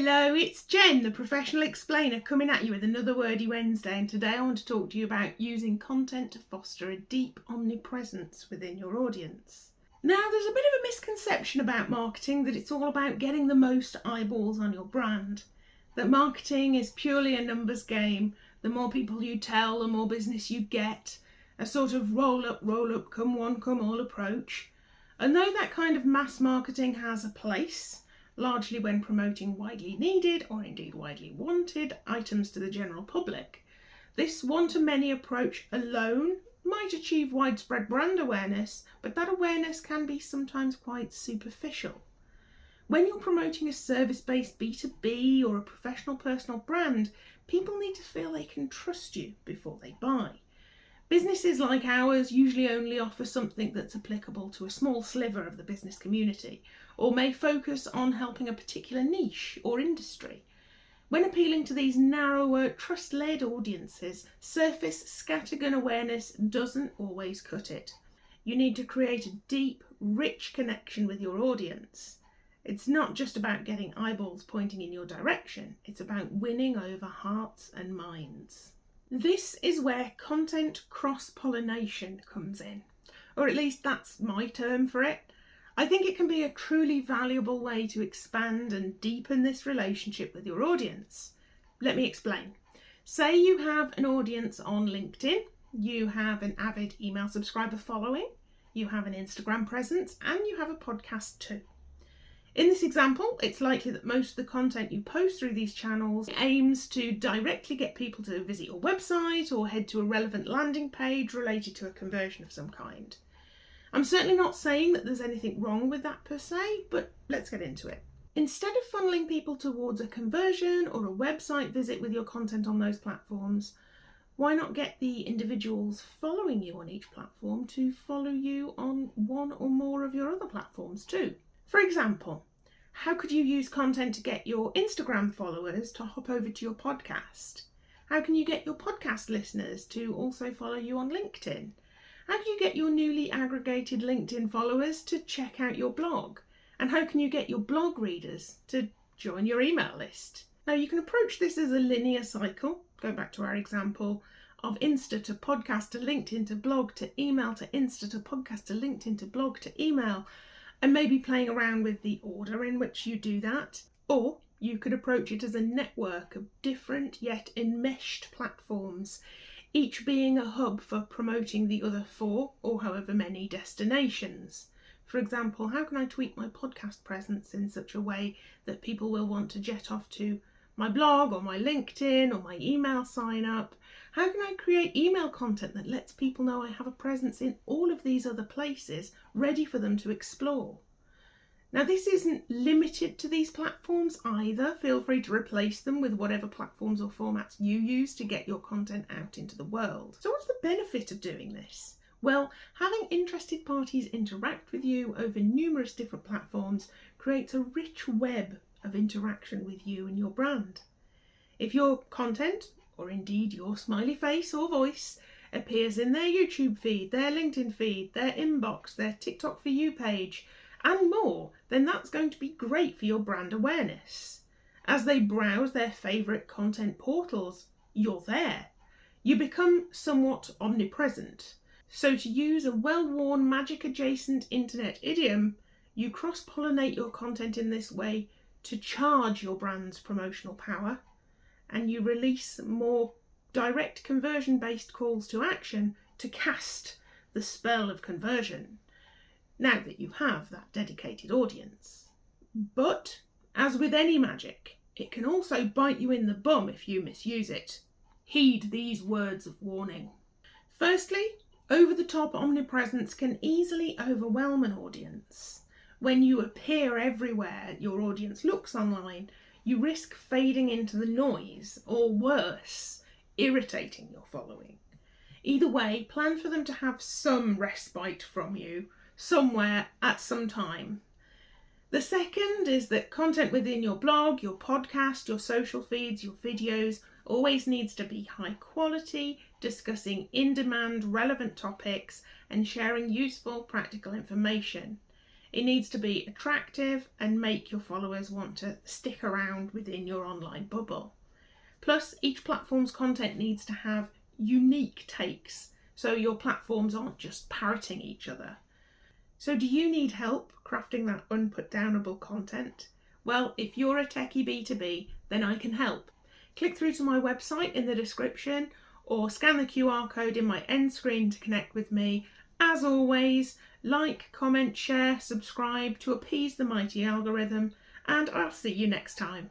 Hello, it's Jen, the professional explainer, coming at you with another Wordy Wednesday, and today I want to talk to you about using content to foster a deep omnipresence within your audience. Now, there's a bit of a misconception about marketing that it's all about getting the most eyeballs on your brand, that marketing is purely a numbers game. The more people you tell, the more business you get, a sort of roll up, come one, come all approach. And though that kind of mass marketing has a place, largely when promoting widely needed or indeed widely wanted items to the general public, this one-to-many approach alone might achieve widespread brand awareness, but that awareness can be sometimes quite superficial. When you're promoting a service-based B2B or a professional personal brand, people need to feel they can trust you before they buy. Businesses like ours usually only offer something that's applicable to a small sliver of the business community, or may focus on helping a particular niche or industry. When appealing to these narrower, trust-led audiences, surface scattergun awareness doesn't always cut it. You need to create a deep, rich connection with your audience. It's not just about getting eyeballs pointing in your direction, it's about winning over hearts and minds. This is where content cross-pollination comes in, or at least that's my term for it. I think it can be a truly valuable way to expand and deepen this relationship with your audience. Let me explain. Say you have an audience on LinkedIn, you have an avid email subscriber following, you have an Instagram presence, and you have a podcast too. In this example, it's likely that most of the content you post through these channels aims to directly get people to visit your website or head to a relevant landing page related to a conversion of some kind. I'm certainly not saying that there's anything wrong with that per se, but let's get into it. Instead of funneling people towards a conversion or a website visit with your content on those platforms, why not get the individuals following you on each platform to follow you on one or more of your other platforms too? For example, how could you use content to get your Instagram followers to hop over to your podcast? How can you get your podcast listeners to also follow you on LinkedIn? How can you get your newly aggregated LinkedIn followers to check out your blog? And how can you get your blog readers to join your email list? Now, you can approach this as a linear cycle, go back to our example of Insta to podcast to LinkedIn to blog to email to Insta to podcast to LinkedIn to blog to email, and maybe playing around with the order in which you do that. Or you could approach it as a network of different yet enmeshed platforms, each being a hub for promoting the other 4 or however many destinations. For example, how can I tweak my podcast presence in such a way that people will want to jet off to my blog or my LinkedIn or my email sign up? How can I create email content that lets people know I have a presence in all of these other places ready for them to explore? Now, this isn't limited to these platforms either. Feel free to replace them with whatever platforms or formats you use to get your content out into the world. So what's the benefit of doing this? Well, having interested parties interact with you over numerous different platforms creates a rich web of interaction with you and your brand. If your content, or indeed your smiley face or voice, appears in their YouTube feed, their LinkedIn feed, their inbox, their TikTok For You page, and more, then that's going to be great for your brand awareness. As they browse their favourite content portals, you're there. You become somewhat omnipresent. So to use a well-worn magic-adjacent internet idiom, you cross-pollinate your content in this way to charge your brand's promotional power, and you release more direct conversion-based calls to action to cast the spell of conversion, now that you have that dedicated audience. But, as with any magic, it can also bite you in the bum if you misuse it. Heed these words of warning. Firstly, over-the-top omnipresence can easily overwhelm an audience. When you appear everywhere your audience looks online, you risk fading into the noise, or worse, irritating your following. Either way, plan for them to have some respite from you, somewhere, at some time. The second is that content within your blog, your podcast, your social feeds, your videos always needs to be high quality, discussing in-demand relevant topics and sharing useful practical information. It needs to be attractive and make your followers want to stick around within your online bubble. Plus, each platform's content needs to have unique takes, so your platforms aren't just parroting each other. So do you need help crafting that unputdownable content? Well, if you're a techie B2B, then I can help. Click through to my website in the description or scan the QR code in my end screen to connect with me. As always, like, comment, share, subscribe to appease the mighty algorithm, and I'll see you next time.